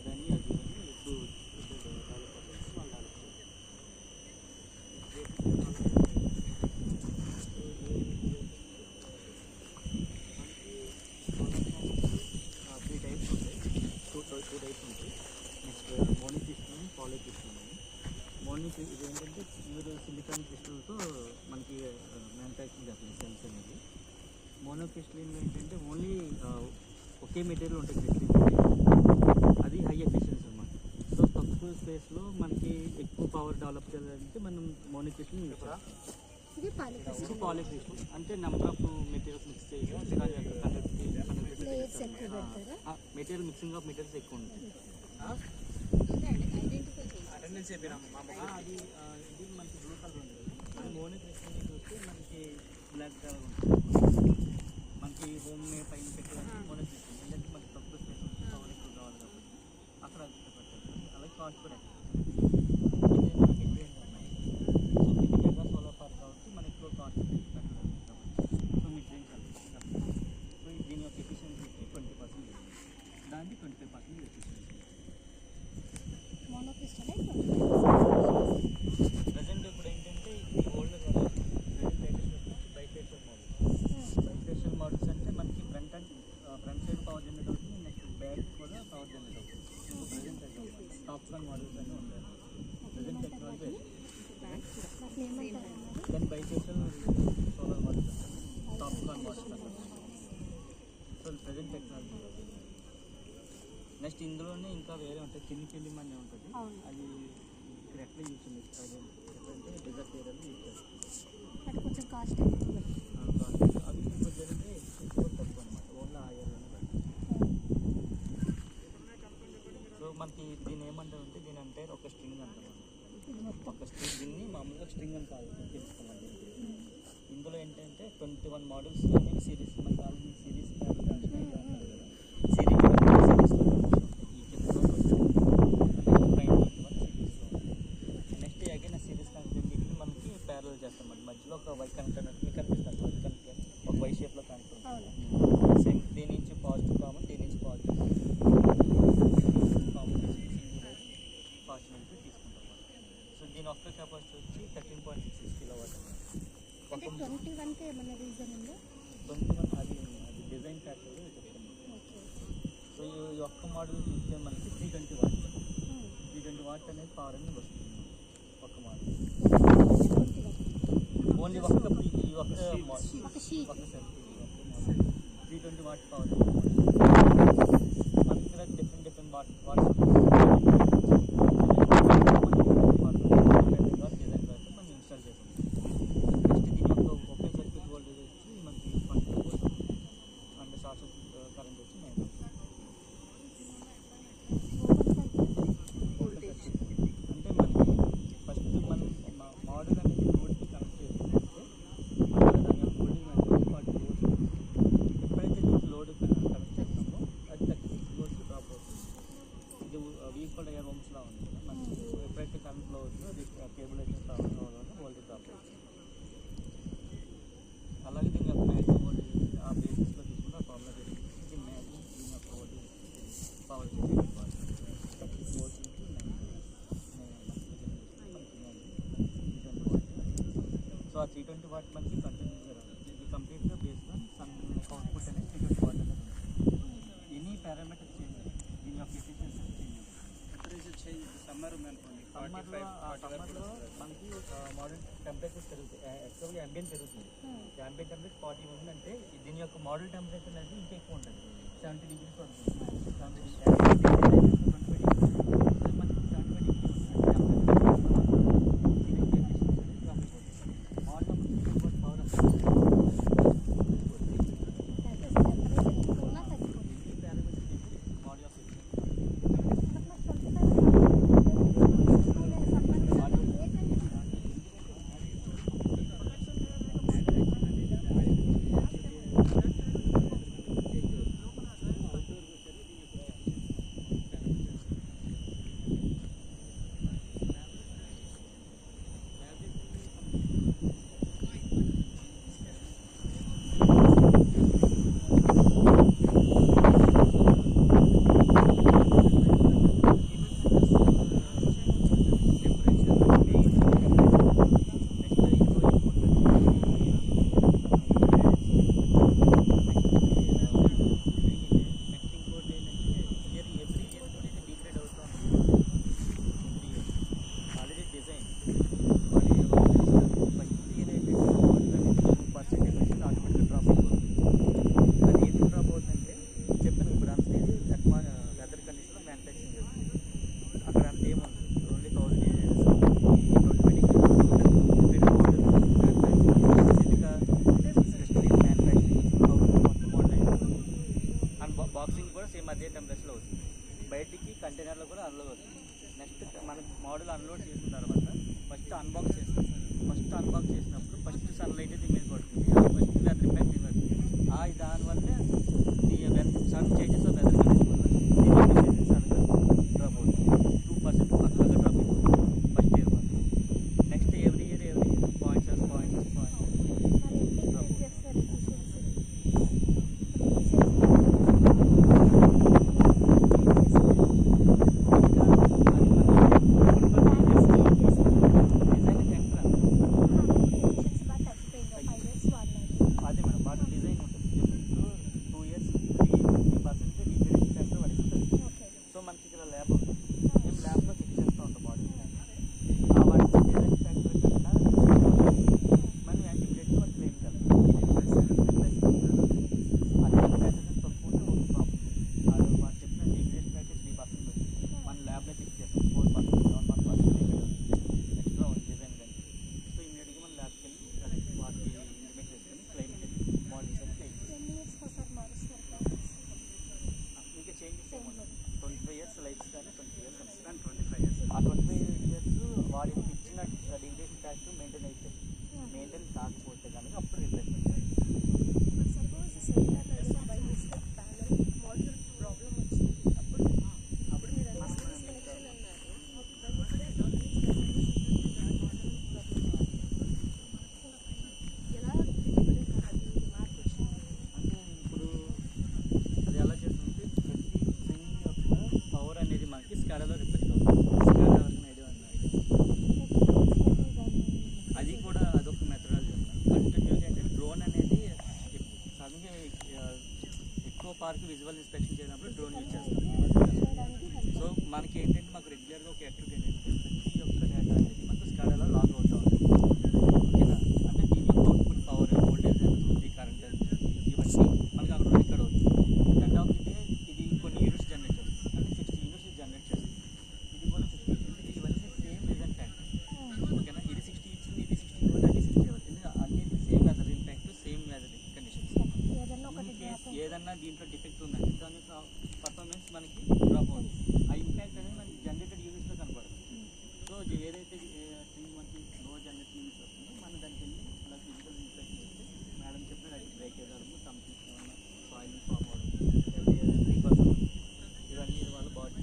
అదని అది ఇప్పుడు డెవలపర్స్ వాళ్ళు త్రీ టైప్స్ ఉంటాయి, టూ టైప్స్ ఉంటాయి. నెక్స్ట్ మోనో క్రిస్టల్ అని పాలీ క్రిస్టల్ అని. మోనో ఇది ఏంటంటే ప్యూర్ సిలికాన్ క్రిస్టల్తో మనకి మ్యానుఫ్యాక్చరింగ్ చేస్తుంది సెల్స్ అనేది. మోనో క్రిస్టలిన్ ఏంటంటే ఓన్లీ ఒకే మెటీరియల్ ఉంటుంది క్రిస్టలిన్, అది హై ఎఫిషియన్సీ అన్నమాట. సో తక్కువ స్పేస్లో మనకి ఎక్కువ పవర్ డెవలప్ చేయాలంటే మనం మోనో క్రిస్టలిన్ యూజ్ చేస్తాం. ఇది పాలీ క్రిస్టల్ అంటే నెంబర్ ఆఫ్ మెటీరియల్స్ మిక్స్ చేయాలి, మెటీరియల్ మిక్సింగ్ ఆఫ్ మెటీరియల్స్ ఎక్కువ ఉంటుంది. అది ఇది మనకి బ్లూ కలర్ ఉంటుంది, అది మోనో క్రిస్టలిన్ చూస్తే మనకి బ్లాక్ కలర్ ఉంటుంది. మనకి హోమ్ పైన పెట్టడానికి మోనో క్రిస్టలిన్ ఎందుకంటే మనకి తక్కువ స్పేస్ ఉంటుంది, పవర్ ఎక్కువ కావాలి కాబట్టి అక్కడ పెట్టాలి. అలాగే కాస్ట్ కూడా సోలార్ పార్క్ కాబట్టి మనకి ఎక్కువ కాస్ట్ పెట్టాలి. సో మీకు సో దీని యొక్క ఎఫిషియన్సీ 20%, దానికి 25% ఎఫిషియన్సీ. ప్రజెంట్ ఇప్పుడు ఏంటంటే ఈ ఓల్డ్ బైఫేషియల్ మోడల్స్ అంటే మనకి ఫ్రంట్ సైడ్ పవర్ జనరేట్ అవుతుంది, నెక్స్ట్ బ్యాక్ కూడా పవర్ జనరేట్ అవుతుంది. ఇప్పుడు ప్రజెంట్ టాప్కాన్ మోడల్స్ అన్నీ ఉంటాయి. ప్రజెంట్ టెక్నాలజీ దాని బైఫేషియల్ సోలార్ మోడల్స్ అంటారు, టాప్కాన్ మోడల్స్ అంటారు. So present technology. నెక్స్ట్ ఇందులోనే ఇంకా వేరే ఉంటాయి, చిన్ని ఫిలిం అనే ఉంటుంది, అది ఇక్కడ ఎట్లా యూజ్ చేస్తుంది అంటే డెజర్ట్ ఏరియాలో యూజ్ చేస్తుంది. కొంచెం కాస్ట్ అవి ఇప్పుడు జరిగితే ఎక్కువ తక్కువ అనమాట, ఓన్లీ ఆ ఏరియాలోనే పెడతాం. సో మనకి దీన్ని ఏమంటారంటే దీని అంటే ఒక స్ట్రింగ్ అంటారు, ఒక స్ట్రింగ్. దీన్ని మామూలుగా స్ట్రింగ్ అని కాదు తెలుసుకోవాలి. ఇందులో ఏంటంటే 21 మోడల్స్ అనేవి సిరీస్, మనకి ఆల్రెడీ సిరీస్ చేస్తాం. మధ్యలో ఒక వై కనెక్టర్ మీకు కనిపిస్తుంది, వై కనెక్టర్ ఒక వై షేప్లో కనెక్ట్ ఉంటుంది. సేమ్ దీని నుంచి పాజిటివ్ కామన్, దీని నుంచి పాజిటివ్ కామన్ పాజిటివ్ నుంచి తీసుకుంటాం. సో దీని ఒక్క కెపాసిటీ వచ్చి 13.66 కిలోవాట్. 21 ఏమన్నా రీజన్ ఉందా? 21 అది డిజైన్ ఫ్యాక్టర్ చెప్తాను. సో ఈ ఒక్క మోడల్ చూస్తే మనకి 320 వాట్, 320 వాట్ అనేది పవర్ అనేది వస్తుంది ఒక్క మోడల్. ఓన్లీ ఒక 320 వాట్ పవర్. మనకి ఇక్కడ డిఫరెంట్ వాట్స్ డిజైన్ అయితే మనం ఇన్స్టాల్ చేసాం. నెక్స్ట్ దీని యొక్క ఓపెన్ సర్క్యూట్ వోల్టేజ్ వచ్చి మనకి 20 volt and short circuit current వచ్చి 9 అంటే మనకి ఫస్ట్ మనం మోడల్ అనేది లోడ్కి కనెక్ట్ చేసుకుంటే దాని యొక్క లోడింగ్ అనేది 40 లోడ్స్. ఎప్పుడైతే దీనికి లోడ్ కనెక్ట్ చేస్తామో అది 36 లోడ్స్ డ్రాప్ అవుతుంది. ఇది వీక్వల్ ఎయిర్ హోమ్స్లా ఉంది కదా, మనకి ఎప్పుడైతే కరెంట్ లో అవుతుందో అది కేబుల్ అయితే ప్రాబ్లం వల్ల వోల్టేజ్ డ్రాప్ అవుతుంది. అలాగే దీని యొక్క మ్యాక్సిమం వోల్టేజ్ ఆ బేసిస్లో తీసుకుంటే ఆ ప్రాబ్లం జరిగింది. దీని మ్యాక్సిమం దీని యొక్క వోల్టేజ్ పవర్ 36 లోడ్స్ నుంచి 9. సో ఆ 320 వాట్ మనకి కంటిన్యూగా రావాలి. ఇది కంప్లీట్గా బేస్డ్ ఆన్ సన్ అవుట్పుట్ అనేది 320 వాట్ అనేది ఉంటుంది. ఎనీ పారామీటర్ చేంజ్, దీని యొక్క ఎఫిషియన్సీ చేంజ్. సమ్మర్లో మనకి మోడల్ టెంపరేచర్ పెరుగుతుంది, యాక్చువల్గా ambient పెరుగుతుంది. ambient టెంపరేచర్ 40 ఉందంటే దీని యొక్క మోడల్ టెంపరేచర్ అనేది ఇంకా ఎక్కువ ఉంటుంది, 70 డిగ్రీస్ వస్తుంది. 70 డిగ్రీ మనకి 75 డిగ్రీస్ కంటైనర్లో కూడా అన్లోడ్ అవుతుంది. నెక్స్ట్ మనం మోడల్ అన్లోడ్ చేసిన తర్వాత ఫస్ట్ అన్బాక్స్ చేస్తాం. ఫస్ట్ అన్బాక్స్ చేసినప్పుడు ఫస్ట్ సన్లైట్ దీని మీద పడుతుంది. ఫస్ట్ వెదర్ ఇంపాక్ట్ దీని మీద దానివల్లే sun changes of weather condition వల్ల దీని సన్గా డ్రాప్ అవుతుంది. 2% పక్కగా డ్రాప్ అవుతుంది ఫస్ట్ ఇయర్ వల్ల. Next every year points park visual inspection చేయడానికి డ్రోన్ యూజ్ చేస్తాం. సో మనకి ఏంటంటే మాకు రెగ్యులర్గా ఒక ఎట్రిక్ ఏంటంటే ప్రతి ఒక్క డేటా అనేది మనకు స్కాడాలో లాగ్ అవుతూ ఉంటుంది. ఓకేనా, అంటే దీని యొక్క అవుట్పుట్ పవర్, వోల్టేజ్ ఎంత, కరెంట్ ఎంత, ఇవన్నీ మనకి అక్కడ రికార్డ్ అవుతుంది. ఎండ్ ఆఫ్ ది డే ఇది కొన్ని యూనిట్స్ జనరేట్ చేస్తుంది, అంటే 60 యూనిట్స్ జనరేట్ చేస్తుంది. ఇది కూడా 50 యూనిట్స్. ఇవన్నీ సేమ్ రిజల్ట్ ట్యాంక్. ఓకేనా, ఇది 60 ఇచ్చింది, ఇది 60 ఇవ్వాలి, అది 60 ఇవ్వాలి. అన్నిటి same weather impact, same weather conditions. ఏదన్నా దీంట్లో డిఫెక్ట్ ఉందంటే దాని యొక్క పర్ఫార్మెన్స్ మనకి డ్రాప్ అవుతుంది. ఆ ఇంపాక్ట్ అనేది మనకి జనరేటెడ్ యూనిట్స్లో కనపడుతుంది. సో ఏదైతే 3 మంత్స్ లో జనరేట్ యూనిట్స్ వస్తుందో మనం దానికి వెళ్ళి అలా ఫిజికల్ ఇన్స్పెక్షన్ చేస్తే మేడం చెప్పిన అది బ్రేక్ అవ్వడము, సంథింగ్ సాయిల్ ఫామ్ అవ్వడం, 3% ఇవన్నీ వాళ్ళ బాడీ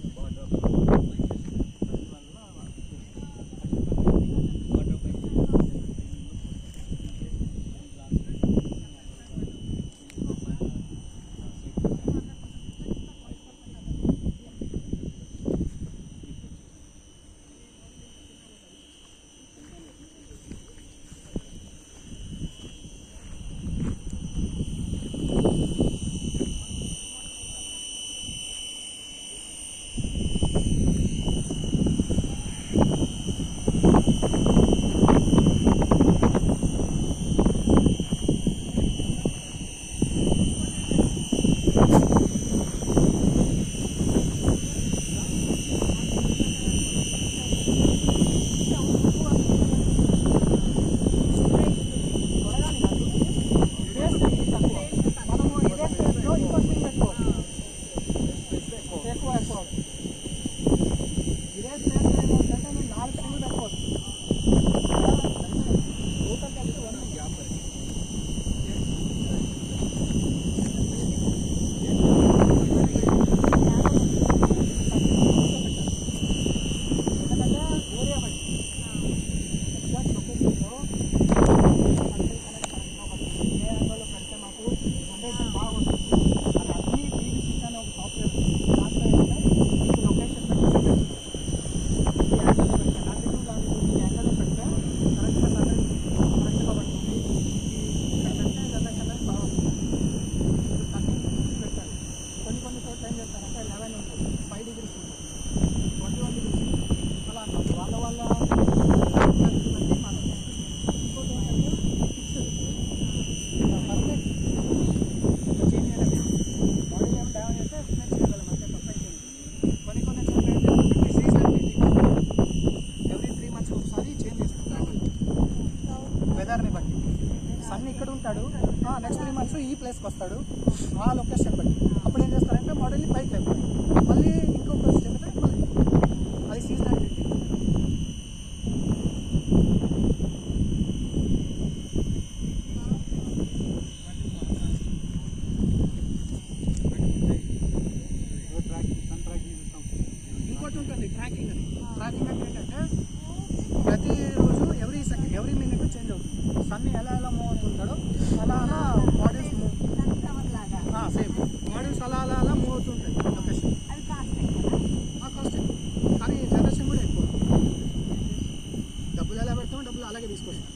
సన్ ఇక్కడ ఉంటాడు, నెక్స్ట్ 3 months ఈ ప్లేస్కి వస్తాడు, ఆ లొకేషన్ బట్టి అప్పుడు ఏం చేస్తారంటే మోడల్ని పైకి లేపుతారు, మళ్ళీ ఇంకొక స్టెప్ మళ్ళీ ఉంటుంది ట్రాకింగ్ అని. ట్రాకింగ్ అంటే ఏంటంటే ప్రతిరోజు ఎవ్రీ మినిట్ చేంజ్ అవుతుంది. సన్ ఎలా మూవ్ అవుతుంటాడో అలా మాడ్యూల్స్ మూవ్ సేమ్ మాడ్యూల్స్ అలా మూవ్ అవుతుంటాయి లొకేషన్. కాస్ట్ కానీ జనరేషన్ కూడా ఎక్కువ. డబ్బులు ఎలా పెడతామో డబ్బులు అలాగే తీసుకొస్తాం.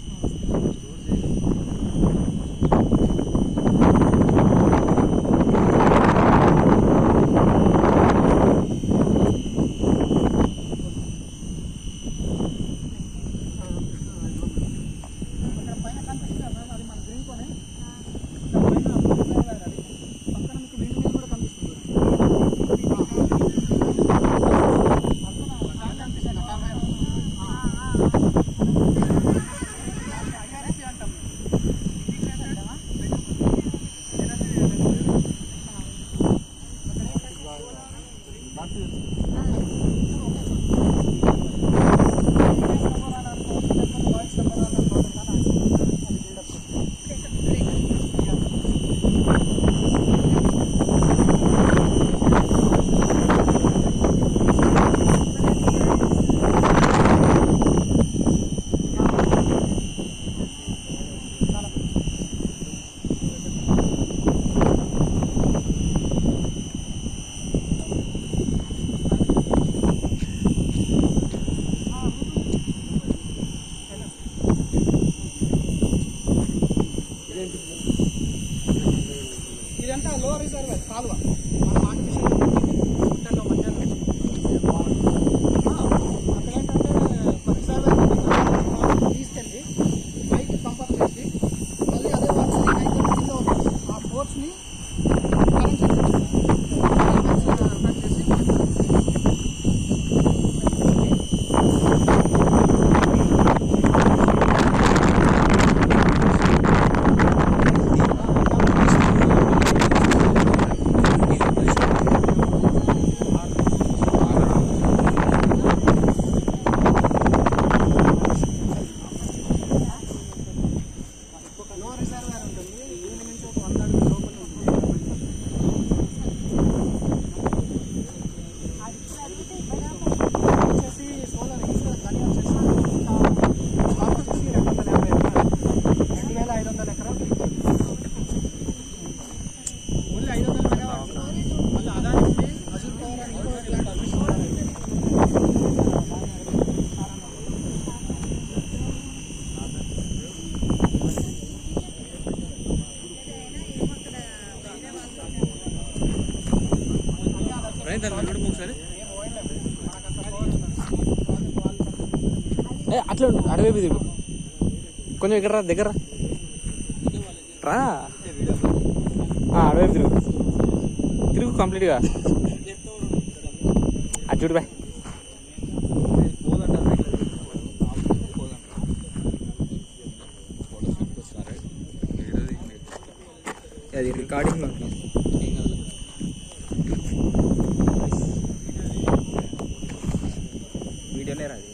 ఇదంతా లోవర్ రిజర్వాయర్ కాలువ. మనం ఆర్టిఫిషియల్ గుంటల్లో మధ్యాహ్నం అక్కడ ఏంటంటే రిజర్వాయర్ తీసుకెళ్ళి పైకి పంపప్ చేసి మళ్ళీ అదే వాటర్ కింద ఆ ఫోర్స్ని కరెంట్ చేసి అట్లా అడవి తిరుగు కొంచెం ఇక్కడ రా దగ్గర రా అడవి తిరుగు కంప్లీట్గా అది చూడు బాయ్. అది రికార్డింగ్ ఉంటుంది. వీడియోనే రాదు.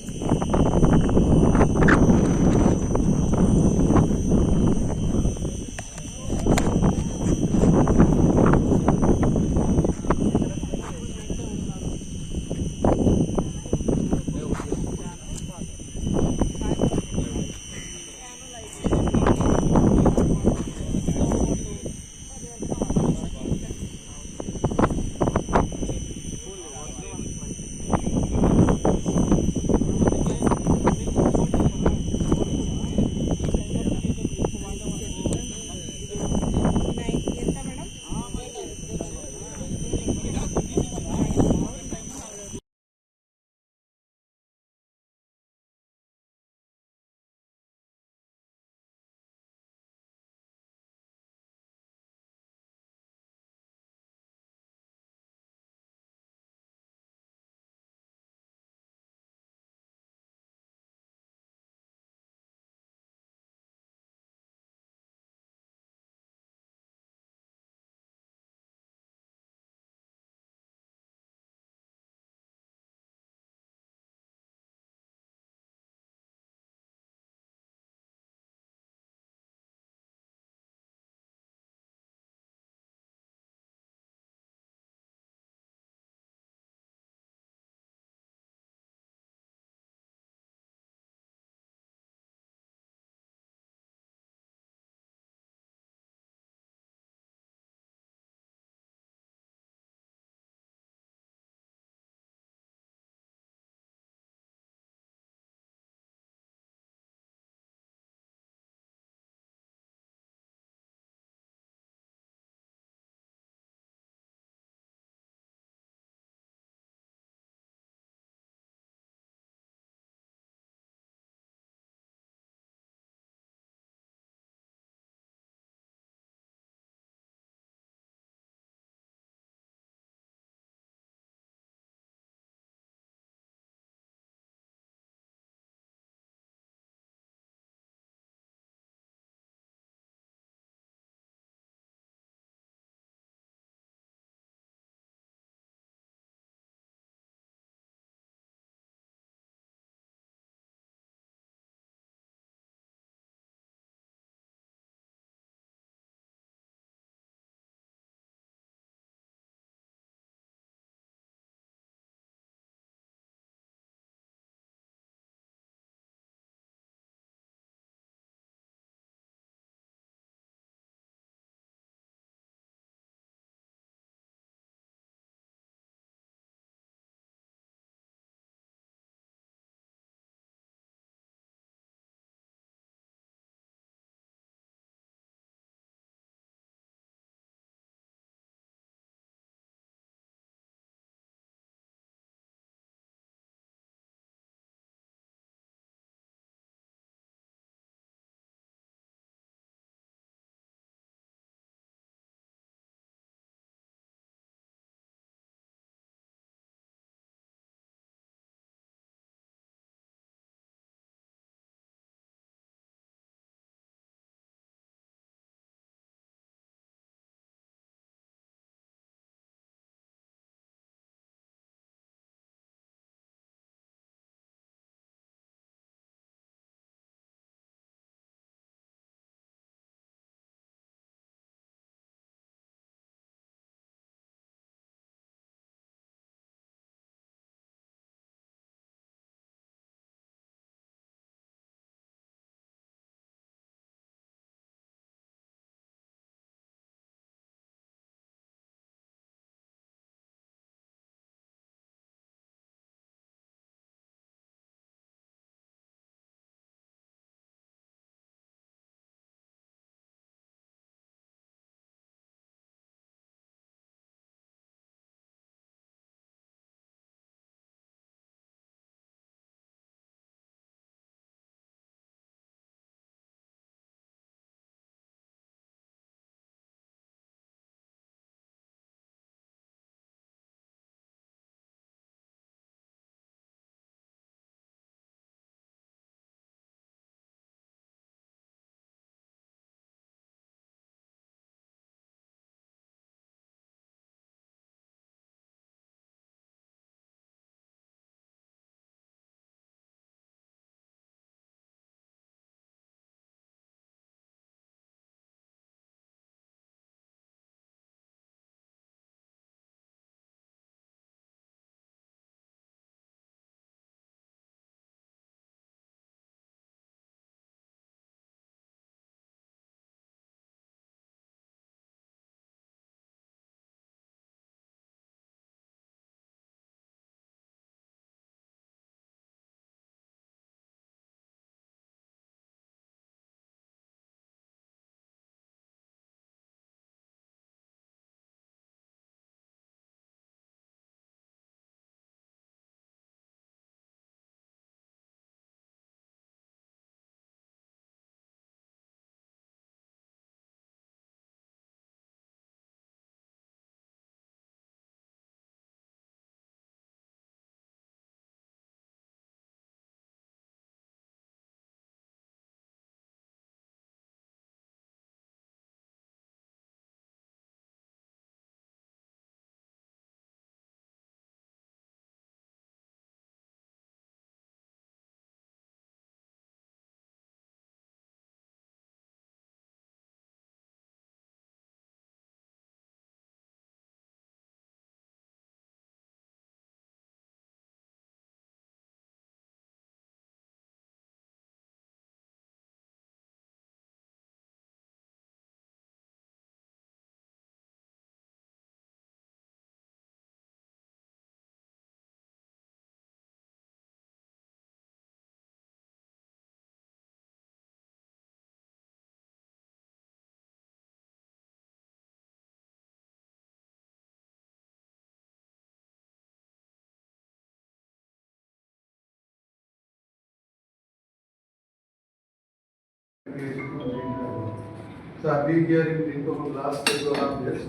So I've been here in Grinco for the last 2.5 years,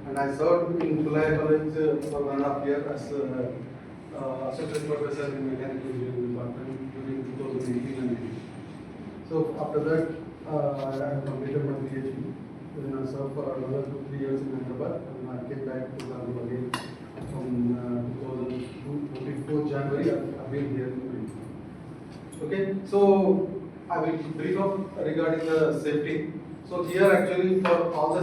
and I served in Pulaya College for 1.5 years as associate professor in mechanical engineering department during 2018 and 19. So after that, I completed my PhD. Then I served for another 2-3 years in Hyderabad, and I came back to Bangalore again from 2024 January. I've been here in Grinco. Okay, so I will brief up regarding the safety. So here actually for all the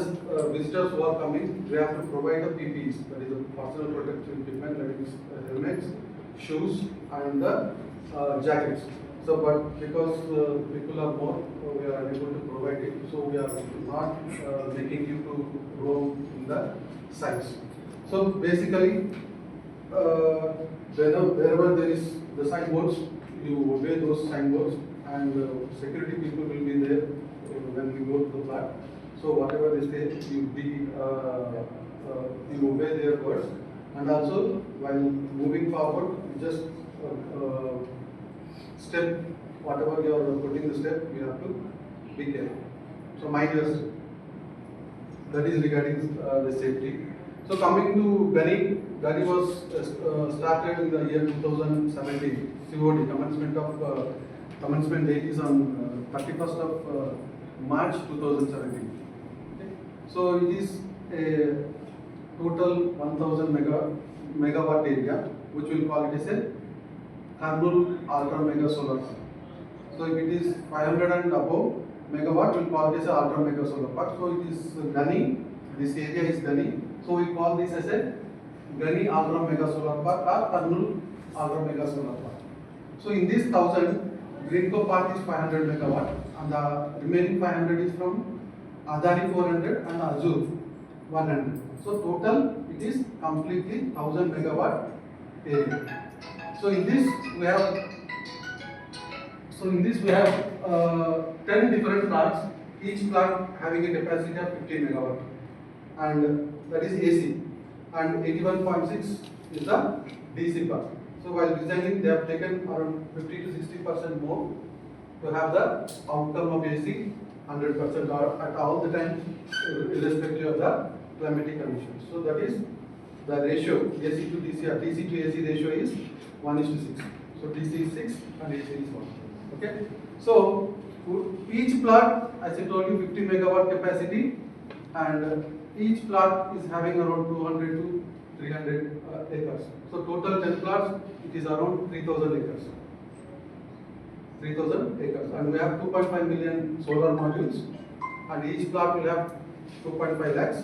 visitors who are coming, we have to provide the PPEs, that is the personal protective equipment, that is helmets, shoes and the jackets. So but because people are more, we are unable to provide it. So we are not making you to roam in the sites. So basically, wherever there is the signboards, you obey those signboards, and security people will be there when we go to the flat. So whatever they say, you obey their words, and also while moving forward, you just step, whatever you are putting the step, you have to be careful. So mind your step. That is regarding the safety. So coming to Gani was started in the year 2017. COD, commencement date is on 31st of March 2017. Okay. So it is a total 1000 megawatt area, which we will call it as a Kurnool Ultra Mega Solar Park. So if it is 500 and above megawatt, we will call it as a Ultra Mega Solar Park. So it is Gani, this area is Gani. So we call this as a Gani Ultra Mega Solar Park or Kurnool Ultra Mega Solar Park. So in this 1000, Grinco Park is 500 megawatt, and the remaining 500 is from Adani 400 and Azure 100. So total it is completely 1000 megawatt area. So in this we have 10 different plants, each plant having a capacity of 50 megawatt, and that is AC, and 81.6 is the DC part. So while designing, they have taken around 50 to 60% more to have the outcome of AC 100% at all the times, irrespective of the climatic conditions. So that is the ratio, AC to DC or DC to AC ratio is 1:6. So DC is 6 and AC is 1. Okay. So each plot, as I told you, 50 megawatt capacity, and each plot is having around 200 to 300 acres. So total 10 plots, it is around 3000 acres. 3000 acres, and we have 2.5 million solar modules, and each plot will have 2.5 lakhs.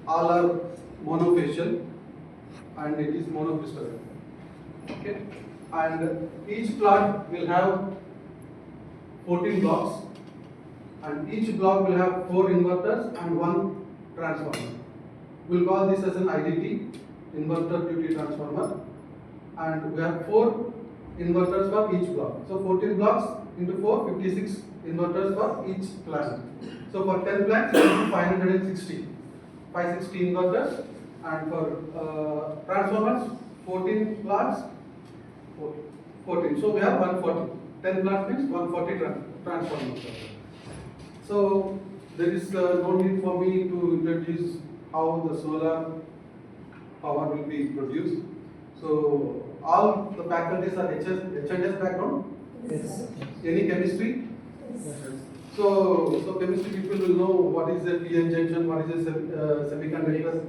All are monofacial, and it is monocrystalline. Okay, and each plot will have 14 blocks, and each block will have 4 inverters and 1 transformer. We'll call this as an IDT, inverter duty transformer, and we have 4 inverters for each block. So 14 blocks into 4, 56 inverters for each plant. So for 10 plants, 560 inverters, and for transformers, 14 plants, 14. So we have 140. 10 plants means 140 transformers. So there is no need for me to introduce how the solar power will be produced. So all the faculties are HNS background. Yes. Any chemistry? Yes. So chemistry people will know what is a PN junction, what is a semiconductor.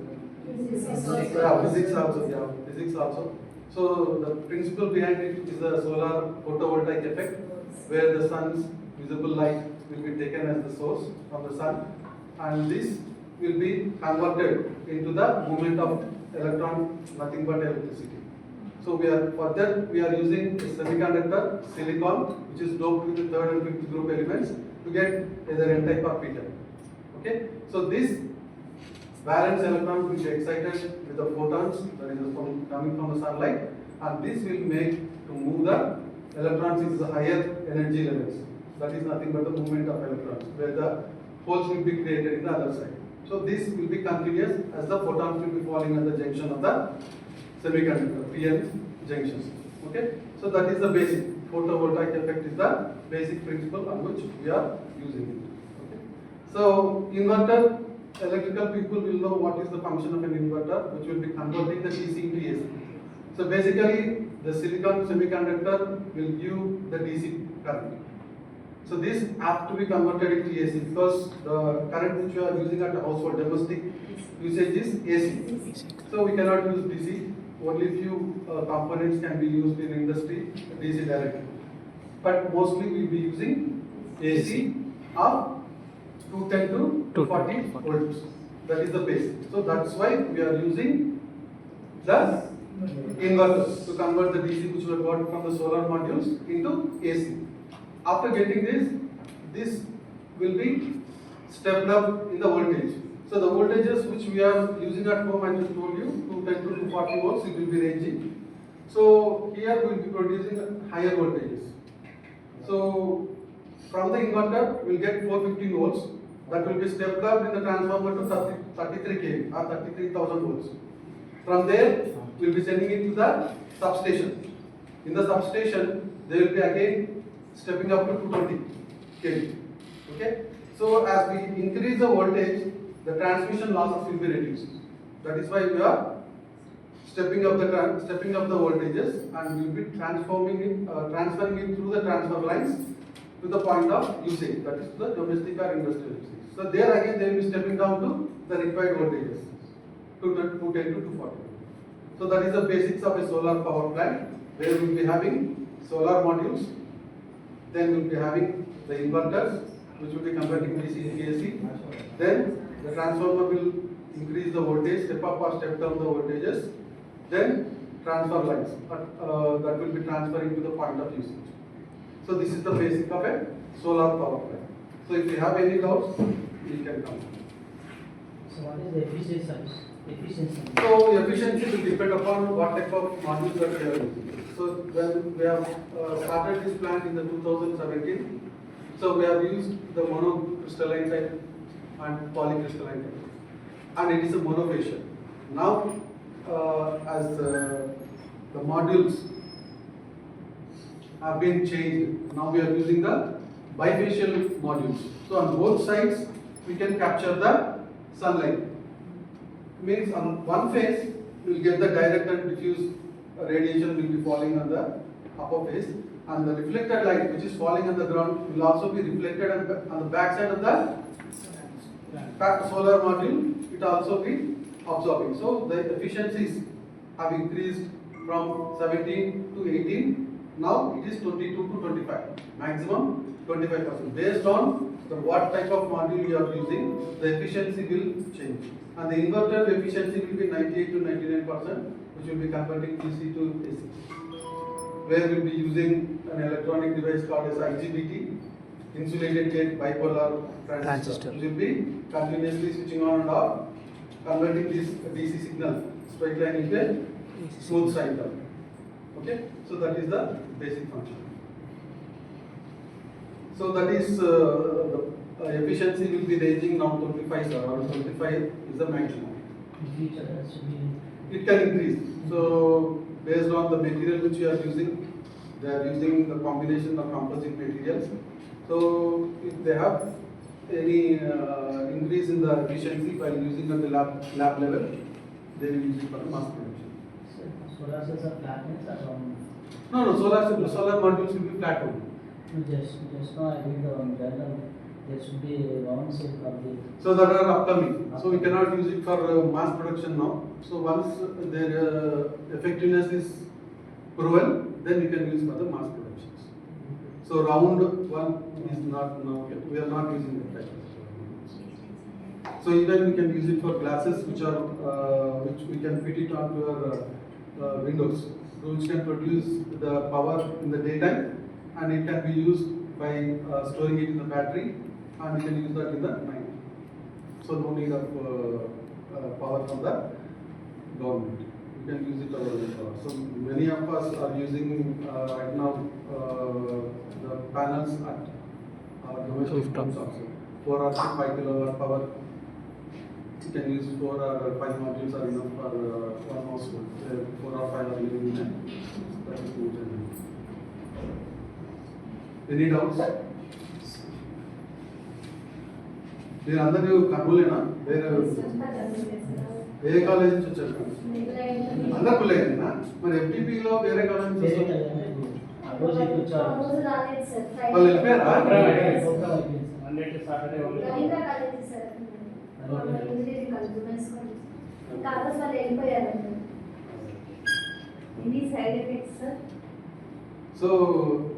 Physics also. So the principle behind it is the solar photovoltaic effect, where the sun's visible light will be taken as the source of the sun, and this will be converted into the movement of electron, nothing but electricity. So we are using a semiconductor silicon, which is doped with the 3rd and 5th group elements to get either N-type or P-type. Okay, so this valence electron will be excited with the photons that is coming from the sunlight, and this will make to move the electrons into the higher energy levels. That is nothing but the movement of electrons, where the holes will be created in the other side. So this will be continuous as the photons will be falling at the junction of the semiconductor, PN junctions. Okay, so that is the basic. Photovoltaic effect is the basic principle on which we are using it. Okay. So inverter, electrical people will know what is the function of an inverter, which will be converting the DC into AC. So basically, the silicon semiconductor will give the DC current. So this have to be converted into AC because the current which you are using at the household domestic usage is AC. So we cannot use DC. Only few components can be used in industry DC directly. But mostly we will be using AC of 210 to 240 volts. That is the basic. So that's why we are using the inverters to convert the DC which we got from the solar modules into AC. After getting this will be stepped up in the voltage. So the voltages which we are using at home, I just told you, 210 to 240 volts, it will be ranging. So here we will be producing higher voltages. So from the inverter, we will get 415 volts. That will be stepped up in the transformer to 33 kV or 33,000 volts. From there, we will be sending it to the substation. In the substation, they will be again stepping up to 220 kV. Okay. So as we increase the voltage, the transmission losses will be reduced. That is why we are stepping up the voltages, and we will be transferring it through the transfer lines to the point of usage, that is the domestic or industrial usage. So there again they will be stepping down to the required voltages, to 210 to 240. So that is the basics of a solar power plant, where we will be having solar modules, then we will be having the inverters, which will be converting DC to AC. Then the transformer will increase the voltage, step up or step down the voltages. Then transfer lines that will be transferring to the point of usage. So this is the basic of a solar power plant. So if you have any doubts, you can come. So what is the efficiency? So efficiency will depend upon what type of modules that we are using. So when we have started this plant in the 2017, so we have used the monocrystalline type and polycrystalline type, and it is a monofacial. Now, as the modules have been changed, now we are using the bifacial modules. So on both sides, we can capture the sunlight. Means on one face, you will get the direct and diffuse radiation will be falling on the upper face, and the reflected light which is falling on the ground will also be reflected on the back side of the solar module. It also be absorbing. So the efficiencies have increased from 17 to 18. Now it is 22 to 25. Maximum 25%. Based on what type of module you are using, the efficiency will change. And the inverter efficiency will be 98 to 99%, which will be converting DC to AC. Where we will be using an electronic device called as IGBT, insulated gate bipolar transistor, which will be continuously switching on and off, converting this DC signal straight line into a smooth sine term. Okay, so that is the basic function. So that is the efficiency will be ranging now 25, around 25 is the maximum. It can increase. So based on the material which you are using, they are using the combination of composite materials. So if they have any increase in the efficiency by using at the lab level, they will use it for the mass production. Solar cells are flatness or No, solar modules will be flat only. just now I read the journal, there should be a round shape of the. So that are upcoming. So we cannot use it for mass production now. So once their effectiveness is proven, then we can use for the mass productions. So round one is not now. We are not using it like that. So even we can use it for glasses, which we can fit it onto our windows, so which can produce the power in the daytime, and it can be used by storing it in the battery, and we can use that in the night. So no need of power from the government. We can use it our own power. So many of us are using right now the panels at our domestic homes also. 4 or 5 kilowatt power. You can use 4 or 5 modules are enough for one household. 4 or 5 are living in that is good. Any doubts? మీరు అందరూ కర్నూలేనా? వేరే college నుంచి వచ్చారు? అందరు పిల్లలేనా? మరి FTPలో వేరే college నుంచి వచ్చారు? ఆ రోజు ఇటు వచ్చారు. వాళ్ళు వెళ్ళిపోయారా? Monday to Saturday So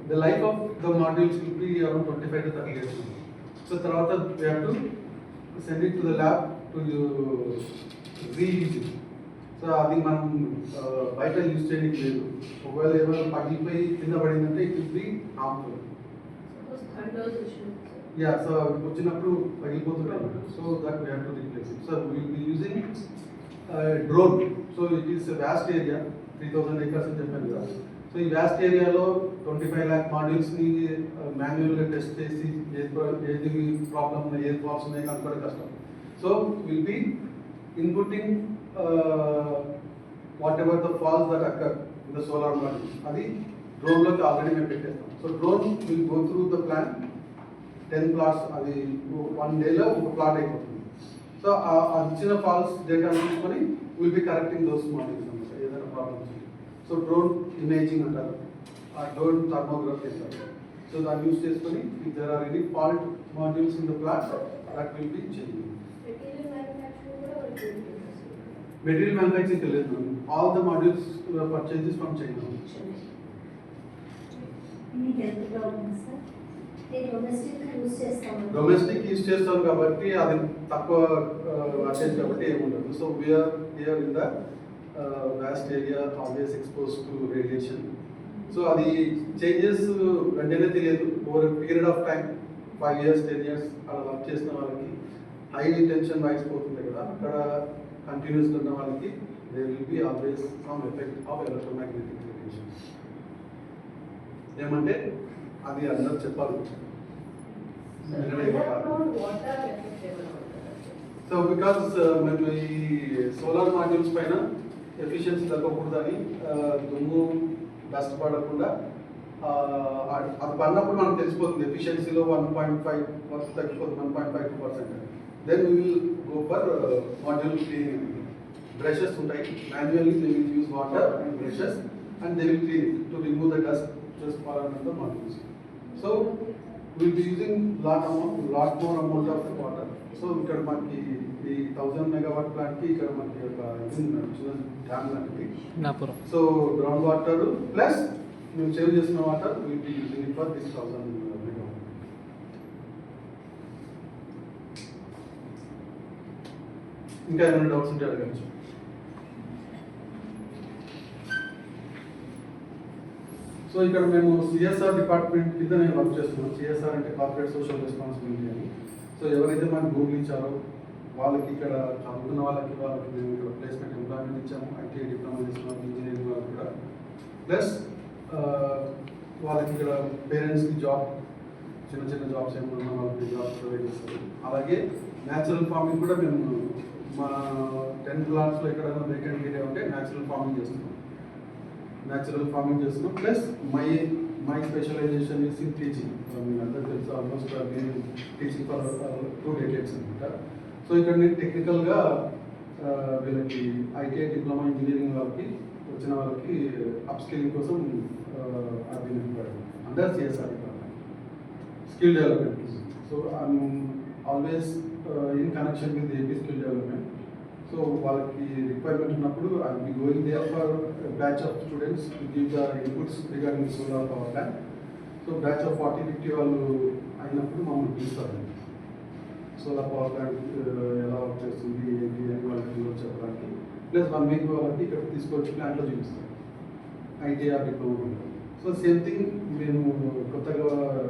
the life of the modules will be around 25 to 30 years. So తర్వాత we have to send it to the lab to reuse it. So అది మనం బయట యూజ్ చేయడానికి లేదు. ఒకవేళ ఏమైనా పగిలిపోయి కింద పడిందంటే it will be harmful. Yeah, so వచ్చినప్పుడు పగిలిపోతుంటాయి. So that we have to replace it. So will be using drone. So it is vast area, 3000 acres అని చెప్పాను కదా. సో ఈ వ్యాస్ట్ ఏరియాలో 25 lakh మాడ్యూల్స్ని మాన్యువల్గా టెస్ట్ చేసి ఏది ప్రాబ్లమ్ ఉన్నాయి, ఏది ఫాల్స్ ఉన్నాయి కనుక్కోవడం కష్టం. So will be inputting whatever the faults that occur in the solar module, అది డ్రోన్లోకి ఆల్రెడీ మేము పెట్టేస్తాం. So drone will go through the plan 10 plots, అది 1 dayలో ఒక ప్లాట్ అయిపోతుంది. సో ఆ ఇచ్చిన ఫాల్స్ డేటా తీసుకొని will be correcting those modules అనమాట, ఏదైనా ప్రాబ్లమ్స్. సో డ్రోన్ ఇమేజింగ్ అంటారు, ఆ డ్రోన్ థర్మోగ్రాఫ్ చేస్తారు. సో దాన్ని యూస్ చేసుకొని if there are any fault modules in the plot that will be changing. Material manufacturing తెలియదు madam. All the modules purchases from China. Domestic use చేస్తాం కాబట్టి అది తక్కువ వాటేజ్ కాబట్టి ఏముండదు. So we are here in the vast area, always expose to radiation. So అది changes వెంటనే తెలియదు. Over period of time 5 years 10 years అలా వర్క్ చేసిన వాళ్ళకి హై టెన్షన్ వాయిస్ పోతుంది కదా, అక్కడ కంటిన్యూస్ ఉన్న వాళ్ళకి they will be always some effect of electromagnetic radiation. ఏమంటే అది అందరూ చెప్పాలి. సో బికాస్ మేము ఈ సోలార్ మాడ్యూల్స్ పైన ఎఫిషియన్సీ తగ్గకూడదని, దుమ్ము డస్ట్ పడకుండా అది పడినప్పుడు మనకు తెలిసిపోతుంది ఎఫిషియన్సీలో 1.5 వరకు తగ్గిపోతుంది, 1.52%. Then we will go for module cleaning. Brushes ఉంటాయి, manually they will use water and brushes and they will clean to remove the dust just for another modules. So we will be using lot more amount of water. So ఇక్కడ మనకి ఈ 1000 megawatt plant కి ఇక్కడ మనకి ఒక dam లాంటిది. So ground water plus మేము save చేసిన water will be using it for this 1000 megawatt. ఇంకా ఏమైనా డౌట్స్ ఉంటే అడగచ్చు. సో ఇక్కడ మేము CSR డిపార్ట్మెంట్ కింద నేను వర్క్ చేస్తున్నాను. CSR అంటే కార్పొరేట్ సోషల్ రెస్పాన్సిబిలిటీ అని. సో ఎవరైతే మనకు భూములు ఇచ్చారో వాళ్ళకి, ఇక్కడ చదువుకున్న వాళ్ళకి మేము ఇక్కడ ప్లేస్మెంట్ ఎంప్లాయ్మెంట్ ఇచ్చాము. ITI డిప్లొమా చేసిన వాళ్ళకి, ఇంజనీరింగ్ వాళ్ళకి కూడా, ప్లస్ వాళ్ళకి ఇక్కడ పేరెంట్స్కి జాబ్, చిన్న చిన్న జాబ్స్ ఏమన్నా వాళ్ళకి జాబ్స్ ప్రొవైడ్ చేస్తారు. అలాగే న్యాచురల్ ఫార్మింగ్ కూడా మేము మా 10 plots ఎక్కడైనా వేకెంట్ ఏరియా ఉంటే న్యాచురల్ ఫార్మింగ్ చేస్తున్నాం. Plus my specialisation is in teaching. మీకు అందరికీ తెలుసు, ఆల్మోస్ట్ నేను టీచింగ్ ఫర్ 2 decades అనమాట. సో ఇక్కడ నేను టెక్నికల్గా వీళ్ళకి ITI డిప్లొమా ఇంజనీరింగ్ వాళ్ళకి వచ్చిన వాళ్ళకి అప్ స్కిల్లింగ్ కోసం under CSR skill development. So I'm always in connection with AP skill development. So వాళ్ళకి రిక్వైర్మెంట్ ఉన్నప్పుడు I will be going there for batch of students to give the inputs regarding solar power plant. So batch of 40-50 వాళ్ళు అయినప్పుడు మమ్మల్ని పిలుస్తారు. Solar power plant ఎలా work చేస్తుంది ఏంటి అని వాళ్ళకి చెప్పడానికి. ప్లస్ 1 week వాళ్ళకి ఇక్కడ తీసుకొచ్చి ప్లాంట్లో చూపిస్తారు, ITI diploma. So same thing మేము కొత్తగా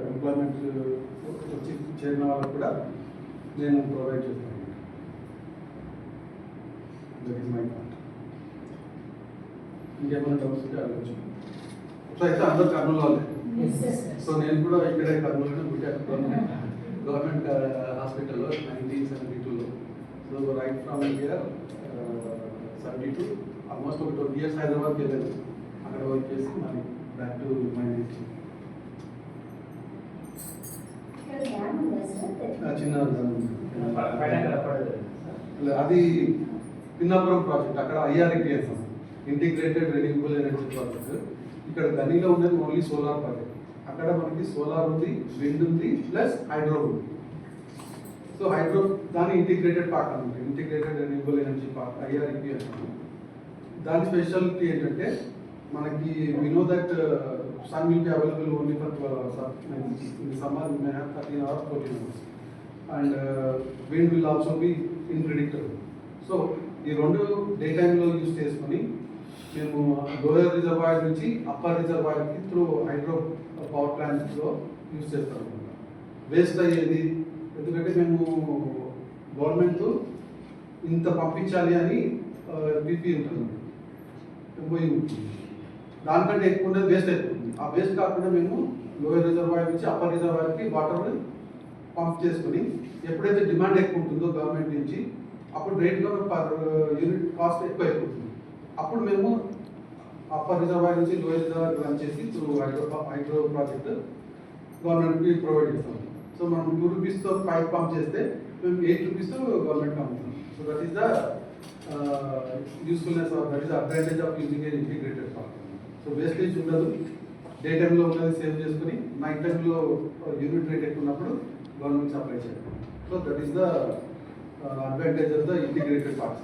ఎంప్లాయ్మెంట్ వచ్చి చేరిన వాళ్ళకి కూడా నేను ప్రొవైడ్ చేస్తాను. That is my point. ఇంకేమైనా డౌట్స్ ఉంటే అడగచ్చు. సో అయితే అందరూ కర్నూలు వాళ్ళే. సో నేను కూడా ఇక్కడే కర్నూలులో పుట్టాను, గవర్నమెంట్ హాస్పిటల్లో 1972లో. So right from year 72 almost ఒక 20 years హైదరాబాద్కి వెళ్ళాను. అక్కడ వర్క్ చేసి మళ్ళీ బ్యాక్ టు మై చిన్న అది పిన్నాపురం ప్రాజెక్ట్, అక్కడ IREPS integrated renewable energy project. ఇక్కడ గనిలో ఉన్నది ఓన్లీ సోలార్ ప్రాజెక్ట్. అక్కడ మనకి సోలార్ ఉంది, విండ్ ఉంది, ప్లస్ హైడ్రో ఉంది. సో హైడ్రో దాని ఇంటిగ్రేటెడ్ పార్ట్ అనమాట, integrated renewable energy part IREP అంటాము. దాని స్పెషాలిటీ ఏంటంటే మనకి we know that sun will be available only for 12 hours. In summer we may have 13 hours, 14 hours. And wind will also be unpredictable. So ఈ రెండు day టైంలో use చేసుకొని మేము lower reservoir నుంచి అప్పర్ రిజర్వాయర్కి త్రూ హైడ్రో పవర్ ప్లాంట్స్లో use చేస్తాం అనమాట. వేస్ట్ అయ్యేది ఎందుకంటే మేము గవర్నమెంట్ ఇంత పంపించాలి అని BP ఉంటుంది, ఎంఓయూ ఉంటుంది. దానికంటే ఎక్కువ ఉండేది వేస్ట్ అయిపోతుంది. ఆ వేస్ట్ కాకుండా మేము లోయర్ రిజర్వాయర్ నుంచి అప్పర్ రిజర్వాయర్కి వాటర్ పంప్ చేసుకొని ఎప్పుడైతే డిమాండ్ ఎక్కువ ఉంటుందో గవర్నమెంట్ నుంచి అప్పుడు రేట్లో పర్ యూనిట్ కాస్ట్ ఎక్కువ అయిపోతుంది. అప్పుడు మేము అప్పర్ రిజర్వాయర్ నుంచి లోయర్ రిజర్వాయర్ రన్ చేసి త్రూ హైడ్రో ప్రాజెక్ట్ గవర్నమెంట్కి ప్రొవైడ్ చేస్తాం. సో మనం 2 రూపీస్తో పైప్ పంప్ చేస్తే మేము 8 రూపీస్తో గవర్నమెంట్కి అమ్ముతాం. So that is the usefulness of, that is the advantage of using a integrated part. So wastage ఉండదు, డే టైంలో ఉన్నది సేవ్ చేసుకుని నైట్ టైంలో యూనిట్ రేట్ ఎక్కువ ఉన్నప్పుడు గవర్నమెంట్ సప్లై చేయాలి. So that is the advantage of the integrated parts.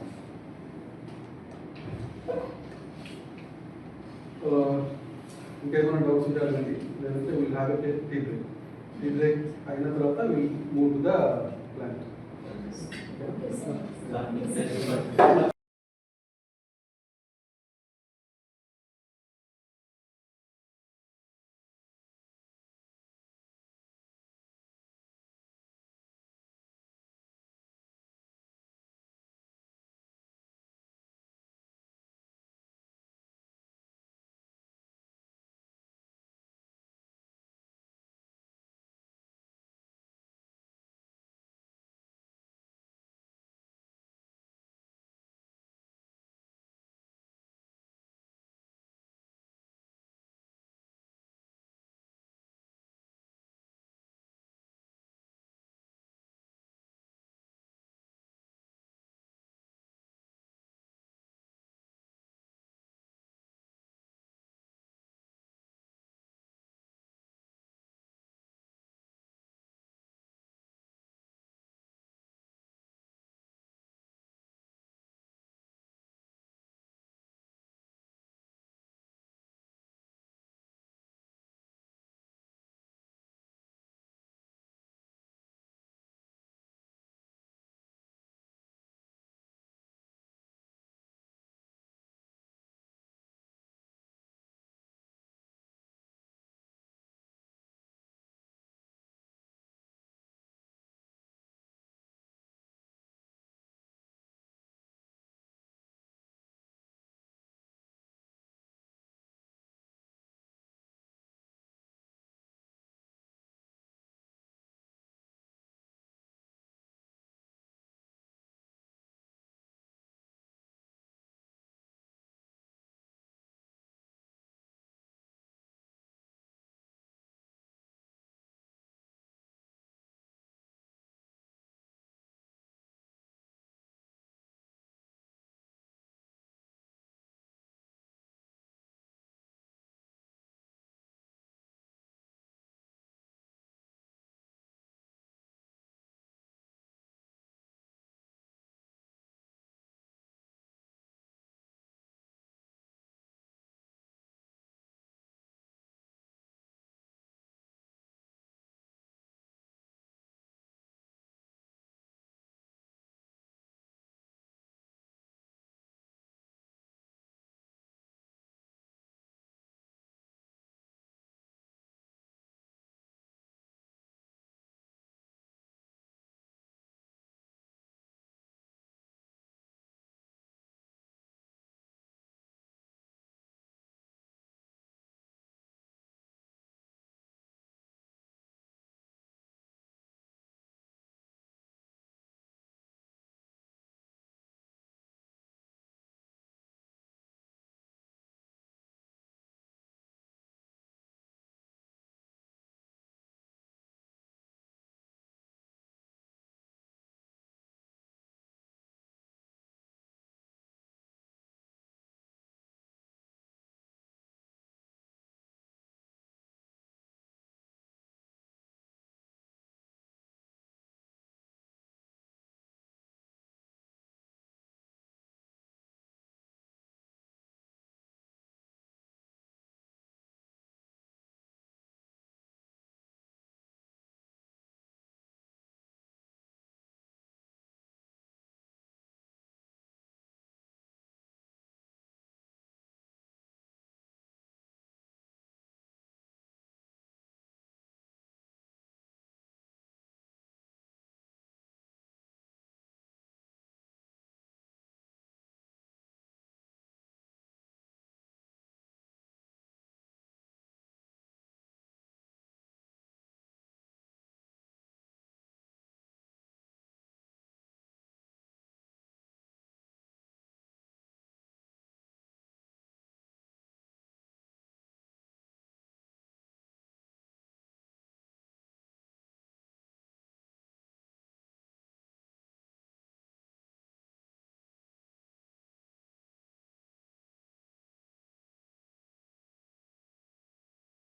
ఇంకేమైనా doubts ఉంటే అడగండి, లేదంటే will have a tea break. Tea break అయిన తర్వాత will move to the plant.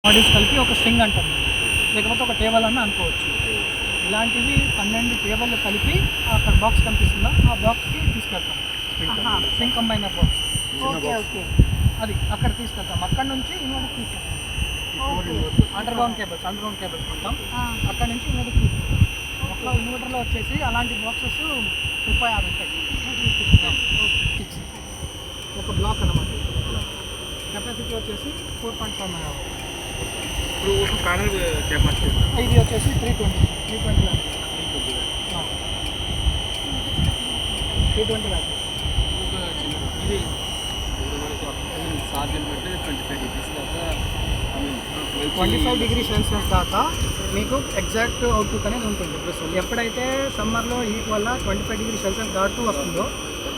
Modules కలిపి ఒక స్ట్రింగ్ అంటారు, లేకపోతే ఒక టేబుల్ అన్న అనుకోవచ్చు. ఇలాంటివి 12 టేబుల్ కలిపి అక్కడ బాక్స్ కనిపిస్తుందా, ఆ బాక్స్కి తీసుకెళ్తాం. String combiner box okay okay అది అక్కడ తీసుకెళ్తాం. అక్కడ నుంచి ఇన్వర్టర్ తీసుకెళ్తాం. అండర్ గ్రౌండ్ కేబుల్స్ కొంటాం, అక్కడ నుంచి ఇన్వర్టర్ తీసుకెళ్తాం. ఒక ఇన్వర్టర్లో వచ్చేసి అలాంటి బాక్సెస్ 36 ఉంటాయి. ఒక బ్లాక్ అన్నమాట. కెపాసిటీ వచ్చేసి 4.5 మెగావాట్. ఇప్పుడు ఒక ప్యానల్ కెపాసిటీ ఇది వచ్చేసి 320 వ్యాట్. 320 వ్యాట్. ఇది సార్జెంట్ పెడితే 25 డిగ్రీ సెల్సియస్ దాకా మీకు ఎగ్జాక్ట్ అవుట్పుట్ అనేది ఉంటుంది. ఎప్పుడైతే సమ్మర్లో హీట్ వల్ల 25 డిగ్రీ సెల్సియస్ దాటుతూ వస్తుందో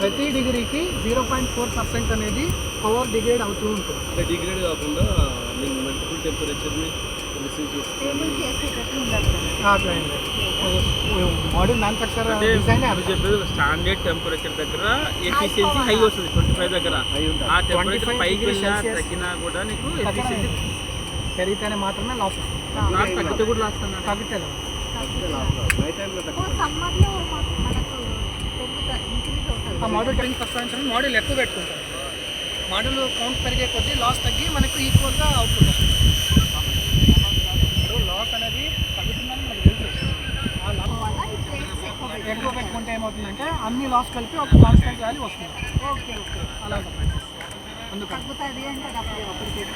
ప్రతి డిగ్రీకి 0.4% అనేది పవర్ డిగ్రేడ్ అవుతూ ఉంటుంది. అంటే డిగ్రేడ్ కాకుండా మల్టిపుల్ టెంపరేచర్ని రిసీవ్ టేబుల్ చేసేటట్టు ఉండాలి కదా. అట్లా ఏం లేదు. మోడల్ మ్యానుఫ్యాక్చర్ డిజైన్ అది చెప్పేది స్టాండర్డ్ టెంపరేచర్ దగ్గర ఎఫిషియన్సీ హై వస్తుంది 25 దగ్గర. ఆ టెంపరేచర్ పైకి వెళ్ళినా తగ్గినా కూడా నీకు ఎఫిషియన్సీ పెరిగితేనే మాత్రమే లాస్ వస్తుంది. నాకు తగ్గితే కూడా లాస్ అన్నాడు. తగ్గితే సమ్మర్లో మనకు ఇంక్రీజ్ అవుతుంది. ఆ మోడల్ టైం తక్కువ మోడల్ ఎక్కువ పెట్టుకుంటారు. మోడల్ కౌంట్ పెరిగే కొద్దీ లాస్ తగ్గి మనకు ఈక్వల్గా అవుట్పుట్ వస్తుంది. ఇప్పుడు లాస్ అనేది తగ్గుతుందని మనకు తెలుసు. ఆ లాస్ వల్ల ఈ ప్లేట్స్ ఎక్కువ ఎక్కువ పెట్టుకుంటే ఏమవుతుందంటే అన్ని లాస్ కలిపి ఒక కాన్స్టెంట్ వాల్యూ వస్తుంది. ఓకే ఓకే అలాగే అందుకని తగ్గుతుంది అంటే అప్పుడు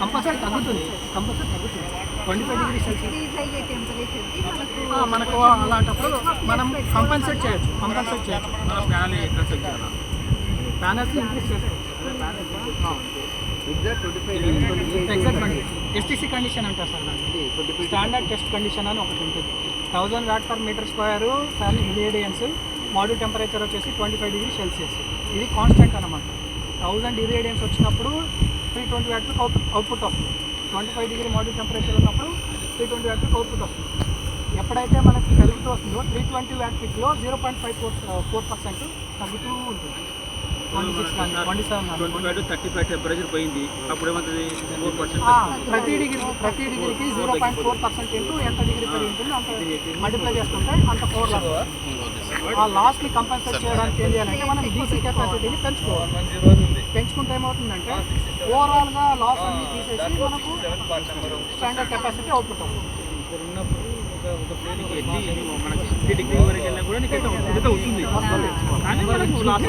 కంపల్సరీ తగ్గుతుంది. 25 డిగ్రీ సెల్సియస్ ఇంక్రీజ్ అయ్యే టెంపరేచర్కి మనకు అలాంటప్పుడు మనం కంపన్సేట్ చేయొచ్చు. ప్యానల్ ఎక్కడ చెక్ చేయాలి? ప్యానల్స్ ఇంక్రీజ్ చేస్తాం. ఎగ్జాక్ట్ ఎస్టీసీ కండిషన్ అంటారు సార్. దానికి స్టాండర్డ్ టెస్ట్ కండిషన్ అని ఒకటి ఉంటుంది. 1000 watt per metre square fan irradiance, module temperature వచ్చేసి 25 డిగ్రీ సెల్సియస్. ఇది కాన్స్టెంట్ అనమాట. 1000 ఇరేడియన్స్ వచ్చినప్పుడు 320 వాట్ అవుట్పుట్ వస్తుంది. 25 డిగ్రీ మాడ్యూల్ టెంపరేచర్ ఉన్నప్పుడు 320 వాట్ అవుట్పుట్ వస్తుంది. ఎప్పుడైతే మనకి పెరుగుతూ వస్తుందో 320 వాట్ పీక్లో 0.4% తగ్గుతూ ఉంటుంది. 26 కానీ 27 కానీ 25-35 టెంపరేచర్ పోయింది. అప్పుడు ఏమవుతుంది? 4%. ప్రతి డిగ్రీకి 0.4% ఇంటూ ఎంత డిగ్రీ పెరిగి ఉంటుందో అంత మల్టిప్లై చేసుకుంటే అంత పవర్ లాస్. ఆ లాస్ని కంపన్సేట్ చేయడానికి ఏం చేయాలంటే మనం డీసీ కెపాసిటీని పెంచుకోవాలి. పెంచుకుంటే ఏమవుతుందంటే ఓవరాల్గా లాస్ అన్ని తీసేసి మనకు స్టాండర్డ్ కెపాసిటీ అవుట్పుట్ అవుతుంది. ఒక ఫ్లేర్కి వెళ్ళి మనకి 50 డిగ్రీ వరకు వెళ్ళినా కూడా నీకు అయితే వస్తుంది. కానీ మనకు లాస్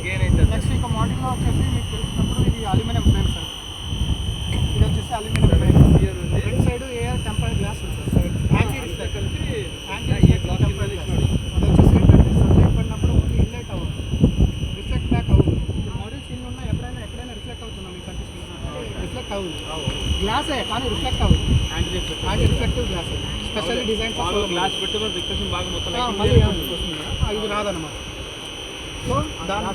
గెయిన్ అవుతుంది. నెక్స్ట్ ఇంకా మోడల్లో వచ్చేసి మీకు తెలిసినప్పుడు ఇది అల్యూమినియం ఫ్రేమ్ సార్. ఇది వచ్చేసి అల్యూమినియం ఫ్రేమ్. రెండు సైడ్ ఎయిర్ టెంపర్ గ్లాస్ ఉంటుంది. Anti reflector temper glass. అది వచ్చేసి ఏంటంటే సన్లైట్ పడినప్పుడు ఓన్లీ ఇన్లైట్ అవ్వదు, రిఫ్లెక్ట్ బ్యాక్ అవ్వదు. మోడల్స్ ఇన్ని ఉన్నా ఎక్కడైనా రిఫ్లెక్ట్ అవుతుందా మీకు కనిపిస్తుంది? రిఫ్లెక్ట్ అవ్వదు. గ్లాసే కానీ రిఫ్లెక్ట్ అవ్వదు. Anti reflective glass specially design glass పెట్టి మనం రిఫ్లెక్షన్ బాగా మొత్తం మళ్ళీ వస్తుంది. ఇది రాదన్నమాట. సో దాని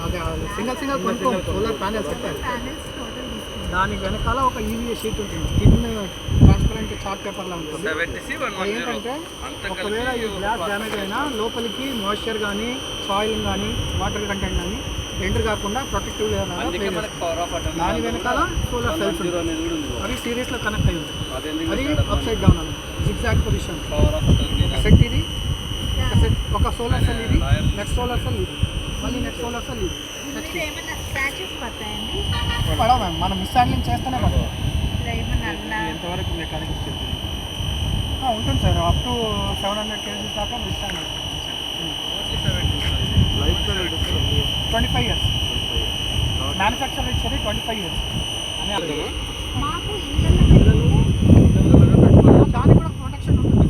అదే సింగల్ కొనుక్కోండి. సోలార్ ప్యానెల్స్ పెట్టాలి. ప్యానెల్స్ టోటల్ తీసుకుంటాం. దానికి వెనకాల ఒక ఈవీఏ షీట్ ఉంటుంది. థిన్ ట్రాన్స్పరెంట్ చార్ట్ పేపర్లా ఉంటుంది. అది ఏంటంటే ఒకవేళ ఈ గ్లాస్ డ్యామేజ్ అయినా లోపలికి మాయిశ్చర్ కానీ సాయిల్ కానీ వాటర్ కంటెంట్ కానీ ఎంటర్ కాకుండా ప్రొటెక్టివ్ దాని వెనకాల సోలార్ సెల్స్ అవి సిరీస్లో కనెక్ట్ అయ్యి ఉంటుంది. అది అప్ సైడ్ డౌన్ అన్నమాట. Zigzag position. ఒక సెట్ ఇది, ఒక సోలార్ సెల్ ఇది, నెక్స్ట్ సోలార్ సెల్ ఇది, మళ్ళీ నెక్స్ట్ సోలార్ సెల్ ఇది. ఇందులో ఏమైనా స్క్రాచెస్ పడతాయండి? పడవ మ్యామ్, మనం మిస్హాండ్లింగ్ చేస్తేనే పడతాం. ఇలా ఏమన్నా అన్నా ఎంతవరకు మెకానిక్ ఉంటుంది సార్. అప్ టు 700 kgs దాకా మిస్హాండ్లింగ్. 25 years. మ్యానుఫ్యాక్చర్ ఇచ్చేది 25 years అని అర్థం. మాకు ఇళ్ళల్లో దానికి కూడా ప్రొటెక్షన్ ఉంటుంది.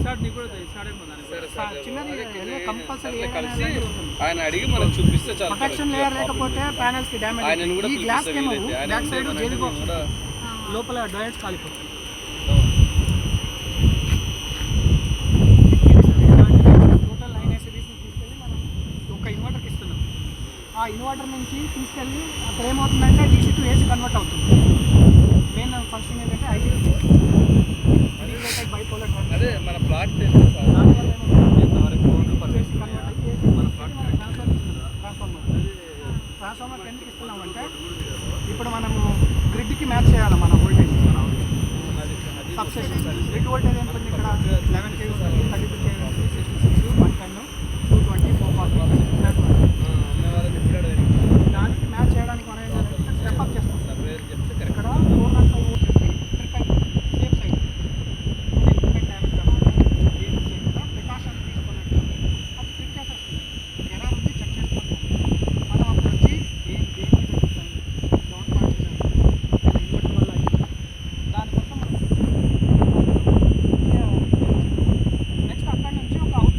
చిన్నది కంపల్సరీ ఆయన అడిగి మనం చూపిస్తే చాలు. ప్రొటెక్షన్ లేయర్ లేకపోతే ప్యానల్స్ కి డ్యామేజ్. ఈ గ్లాస్ ఏమో బ్యాక్ సైడ్ జెల్ బాక్స్ లోపల డయట్స్ కాలిపోతాయి. టోటల్ 9 SCBs తీసుకెళ్ళి మనం ఒక ఇన్వర్టర్కి ఇస్తున్నాం. ఆ ఇన్వర్టర్ నుంచి తీసుకెళ్ళి అక్కడ ఏమవుతుందంటే DC to AC కన్వర్ట్ అవుతుంది. మెయిన్ ఫంక్షన్ ఏంటంటే ఐసోలేటెడ్ బైపోలర్ అదే మన ప్లాట్ దానివల్ల ఏమవుతుంది ఎంతవరకు AC కన్వర్ట్ అయ్యి AC మన ట్రాన్స్ఫార్మర్ ట్రాన్స్ఫార్మర్ ఎందుకు ఇస్తున్నామంటే ఇప్పుడు మనము గ్రిడ్కి మ్యాచ్ చేయాలి మన వోల్టేజ్ సబ్స్టేషన్. గ్రిడ్ వోల్టేజ్ ఎంత ఉంది ఇక్కడ 11 kV, 32 kV, 66, 110, 220, 440. దానికి మ్యాచ్ చేయడానికి మనం ఏంటంటే స్టెప్ అప్ చేస్తాం. ఇక్కడ 405 వోల్ట్ చేసి సేఫ్ సైడ్ ఎక్విప్మెంట్ డ్యామేజ్ కాకుండా ఏం చేయకుండా ప్రికాషన్ తీసుకున్నట్టు అది క్లిక్ చేసేస్తుంది. ఎలా ఉంది చెక్ చేసుకుంటాం. మనం అక్కడ వచ్చి దేని మీద చూస్తాం గ్రౌండ్ పాయింట్ ఇన్వర్టర్ వల్ల దానికోసం నెక్స్ట్ అక్కడ నుంచి ఒక అవుట్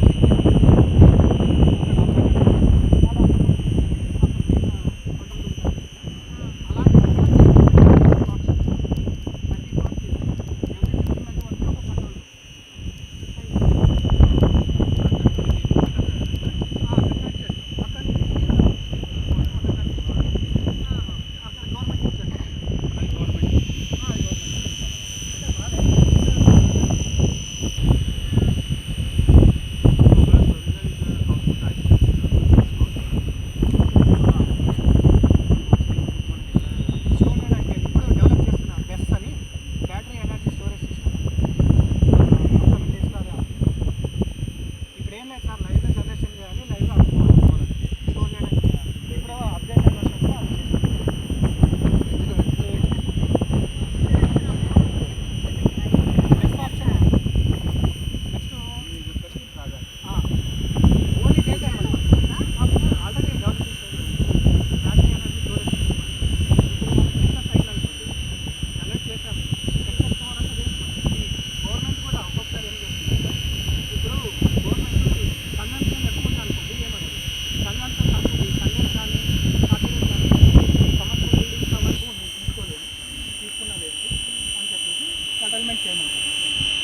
కటల్మెంట్ చేయమంటాం.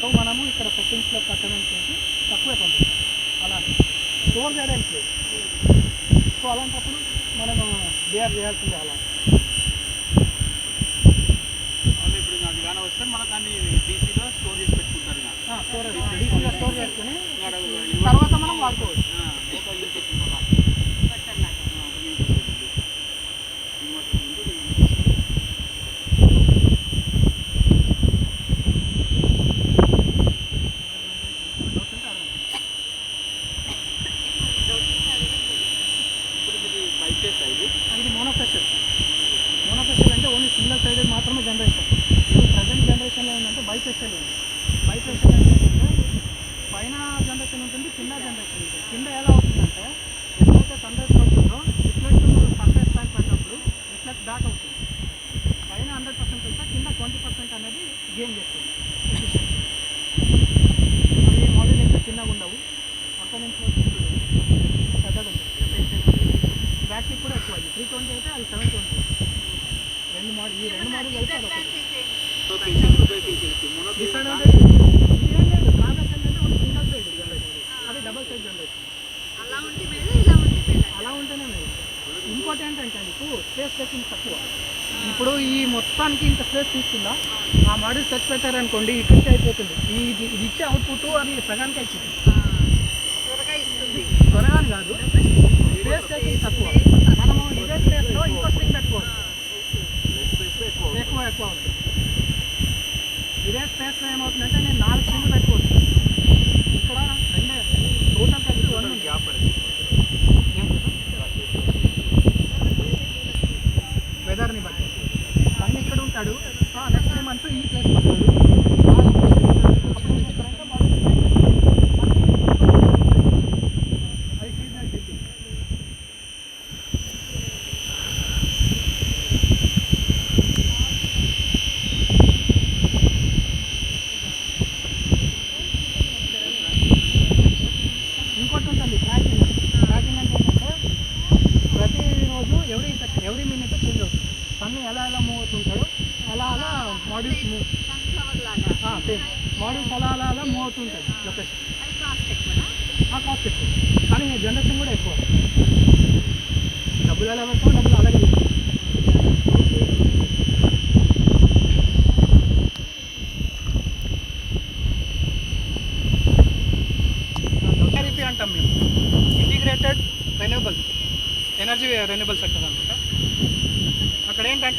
సో మనము ఇక్కడ సెట్టింగ్స్లో కటల్మెంట్ చేసి తక్కువే పంపిస్తాం. అలా స్టోర్ చేయడానికి లేదు. సో అలాంటప్పుడు మనము బేర్ చేయాల్సిందే. అలా ఇప్పుడు నాకు గాన వస్తే మనం దాన్ని డీసీలో స్టోర్ చేసి పెట్టుకుంటారు. డీసీగా స్టోర్ చేసుకుని తర్వాత మనం వాడుకోవచ్చు. ఇది మోనోఫెషల్. మోనోఫెషల్ అంటే ఓన్లీ సింగిల్ సైడెడ్ మాత్రమే జనరేషన్. ఇప్పుడు ప్రజెంట్ జనరేషన్లో ఏంటంటే బైఫెషల్ ఉంది. బైఫెషల్ అంటే పైన జనరేషన్ ఉంటుంది, కింద జనరేషన్ ఉంటుంది. కింద ఎలా అవుతుందంటే ఎప్పుడైతే సన్ రైజ్ పడుతుందో రిఫ్లెక్ట్ సర్ఫేస్ పైన పడినప్పుడు రిఫ్లెక్ట్ బ్యాక్ అవుతుంది. పైన 100% వస్తే కింద 20% అనేది గెయిన్ చేస్తుంది. అవి మోడల్ ఇంకా చిన్నగా ఉండవు. అక్కడ నుంచి పెద్దగా ఉంటుంది. బ్యాటరీ కూడా ఎక్కువ. 320 అయితే అది 720. రెండు మోడల్ ఈ రెండు మోడల్ కలిసి డిసడ్వాంటేజ్ ఏం లేదు. డ్రాబ్యాక్ ఏంటంటే ఒక సింగిల్ సైడ్ జనరేషన్, అది డబల్ సైడ్ జనరేషన్. అలా ఉంటేనే లేదు. ఇంకోటి ఏంటంటే మీకు స్పేస్ టేకింగ్ తక్కువ. ఇప్పుడు ఈ మొత్తానికి ఇంత స్పేస్ తీసుకుందా ఆ మోడల్ సెట్ పెట్టారనుకోండి ఇక్కడికి అయిపోతుంది. ఇది ఇచ్చే అవుట్పుట్ అది సగానికి అయిపోతుంది. త్వరగా కాదు, స్పేస్ టేకింగ్ తక్కువ. మనము ఇదే స్పేస్లో ఇంకో స్ట్రింగ్ పెట్టుకోవచ్చు. ఎక్కువ అవుతుంది. ఇదే స్పేస్లో ఏమవుతుందంటే నేను 4 స్ట్రింగ్లు పెట్టుకోవచ్చు. ఇక్కడ రెండే టోటల్ కలిసి 1 గ్యాప్ వెదర్ని బట్టి అన్నీ ఇక్కడ ఉంటాడు. నెక్స్ట్ మంత్ ఈ ప్లేస్ వస్తాడు. అది సీజనల్ టిప్పింగ్. ఇంకోటి ఉంటుంది ట్రాకింగ్. ట్రాకింగ్ అంటే ఏంటంటే ప్రతిరోజు ఎవ్రీ మినిట్ చేంజ్ అవుతుంది. సన్ ఎలా మూవ్ అవుతుంటాడో అలా మాడ్యూల్స్ మూవ్ సేమ్ మాడ్యూల్స్ అలా మూవ్ అవుతుంటుంది లొకేషన్. కాస్ట్ ఎక్కువ కానీ జనరేషన్ కూడా ఎక్కువ. డబ్బులు ఎలా పెడతాం, డబ్బులు అలాగే IREP అంటాం మేము. Integrated renewable energy renewable sector అనమాట.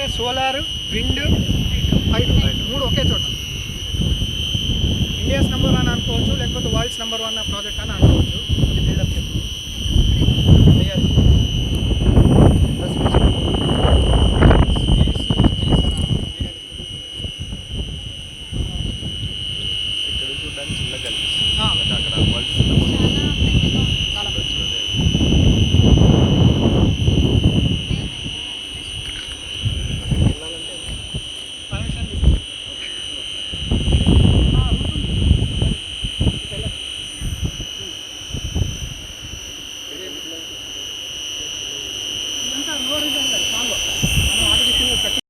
అంటే సోలార్, విండ్, హైడ్రో 3 ఒకే చోట. ఇండియాస్ నెంబర్ 1 అనుకోవచ్చు, లేకపోతే వరల్డ్స్ నెంబర్ 1 ప్రాజెక్ట్ అని అనుకోవచ్చు. అది బిల్డప్ చేస్తుంది. ఇక్కడ చూడడానికి చిన్నగా కనిపిస్తుంది ఆ. అక్కడ వరల్డ్స్ చాలా పెద్దగా పర్మిషన్ తీసుకుంటాం. ఇదంతా లో రిజన్ కాదు, కాలువ. మనం ఆర్టిఫిషియల్గా కట్టి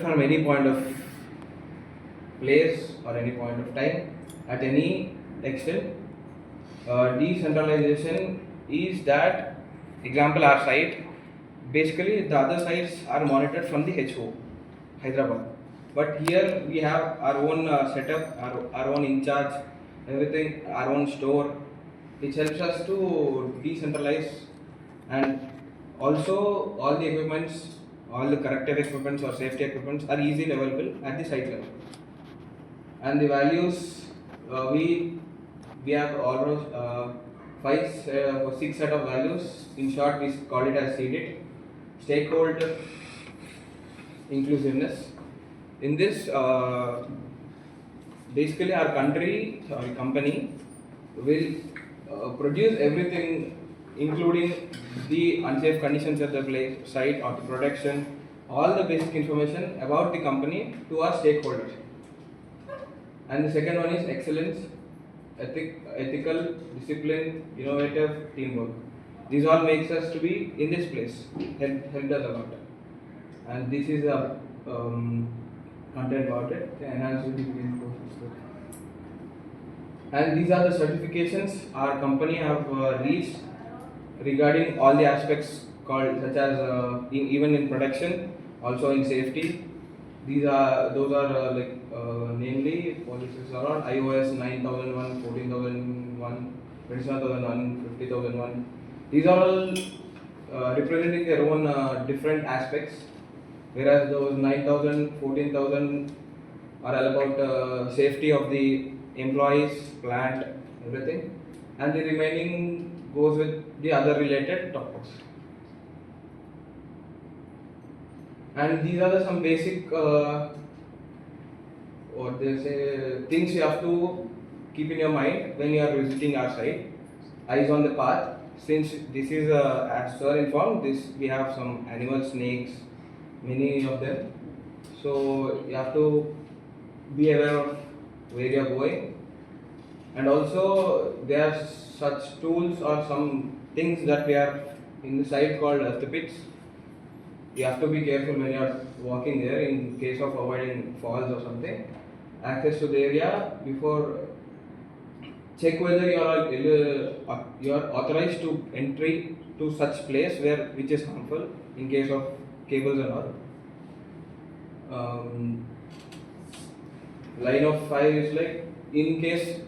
from any point of place or any point of time at any extent. Decentralization is that, example, our site, basically the other sites are monitored from the HO, Hyderabad. But here we have our own setup, our own in charge, everything, our own store, which helps us to decentralize, and also all the equipments, all the corrective equipments or safety equipments are easily available at the site level. And the values, we have almost 5 or 6 set of values. In short, we call it as SEEDIT, stakeholder inclusiveness. In this, basically our company will produce everything, including the unsafe conditions at the site or the protection, all the basic information about the company to our stakeholders. And the second one is excellence, ethical, discipline, innovative, teamwork. These all makes us to be in this place, helped us a lot. And this is a content about it, enhance with the green courses. And these are the certifications our company have reached regarding all the aspects called, such as even in production, also in safety. Those are namely policies around iOS 9001, 14001, 27001, 50001. These are all representing their own different aspects, whereas those 9000, 14000 are all about safety of the employees, plant, everything, and the remaining goes with the other related topics. And these are some basic things you have to keep in your mind when you are visiting our site. Eyes on the path. Since this is as sir informed, we have some animal snakes, many of them. So you have to be aware of where you are going. And also there are such tools or some things that we are in the site called earth pits. You have to be careful when you are walking there in case of avoiding falls or something. Access to the area before check whether you are authorized to entry to such place which is harmful in case of cables and all. Line of 5 is like, in case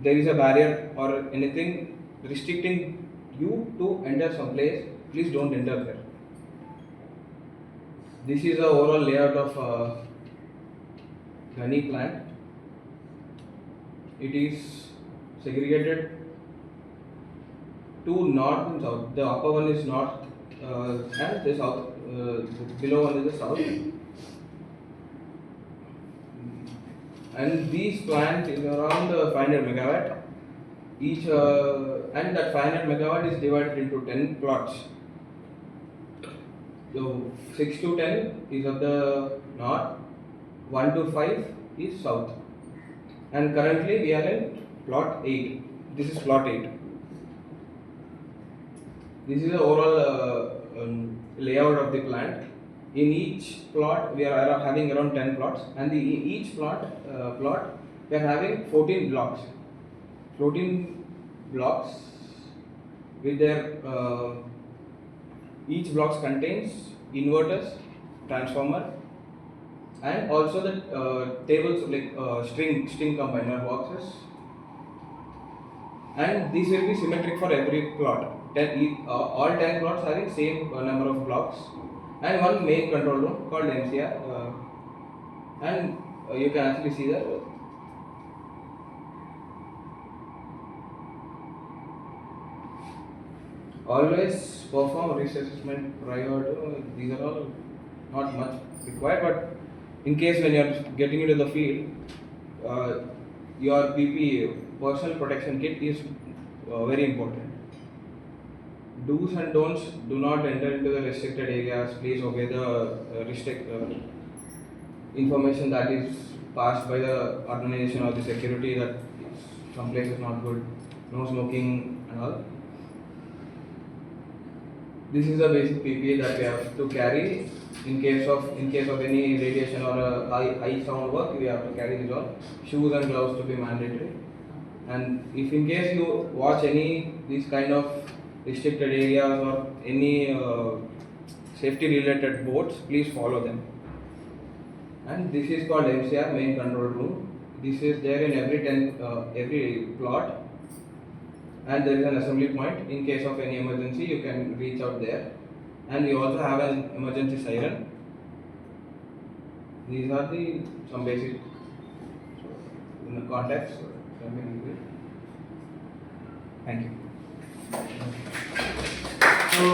there is a barrier or anything restricting you to enter some place, please don't enter there. This is the overall layout of Ghani plant. It is segregated to north and south. The upper one is north and the south. The below one is the south. And these plants is around 500 megawatt each, and that 500 megawatt is divided into 10 plots. So 6 to 10 is of the north, 1 to 5 is south. And currently we are in plot 8. This is plot 8. This is the overall layout of the plant. In each plot we are having around 10 plots, and each plot we are having 14 blocks. 14 blocks with their each blocks contains inverters, transformer, and also the tables like string combiner boxes. And these will be symmetric for every plot. All 10 plots having same number of blocks, and one main control room called MCR, and you can actually see that. Always perform risk assessment prior to. These are all not much required, but in case when you are getting into the field, your PPE, personal protection kit, is very important. Do's and don'ts: do not enter into the restricted areas. Please obey the information that is passed by the organization or the security that some place is not good. No smoking and all. This is the basic PPE that we have to carry in case of any radiation or high sound work. We have to carry these all. Shoes and gloves to be mandatory. And if in case you watch any these kind of restricted areas or any safety related boards, please follow them. And this is called MCR, main control room. This is there in every plot, and there is an assembly point. In case of any emergency, you can reach out there. And we also have an emergency siren. These are some basic contacts. Thank you. So,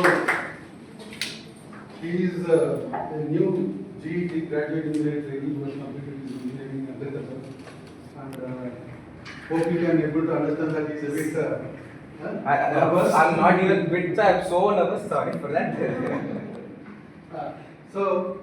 he is a new GET graduate engineer trainee who has completed his engineering agriculture, and hope you can able to understand that he is a bit. I'm not even bit. I'm so nervous. Sorry for that. So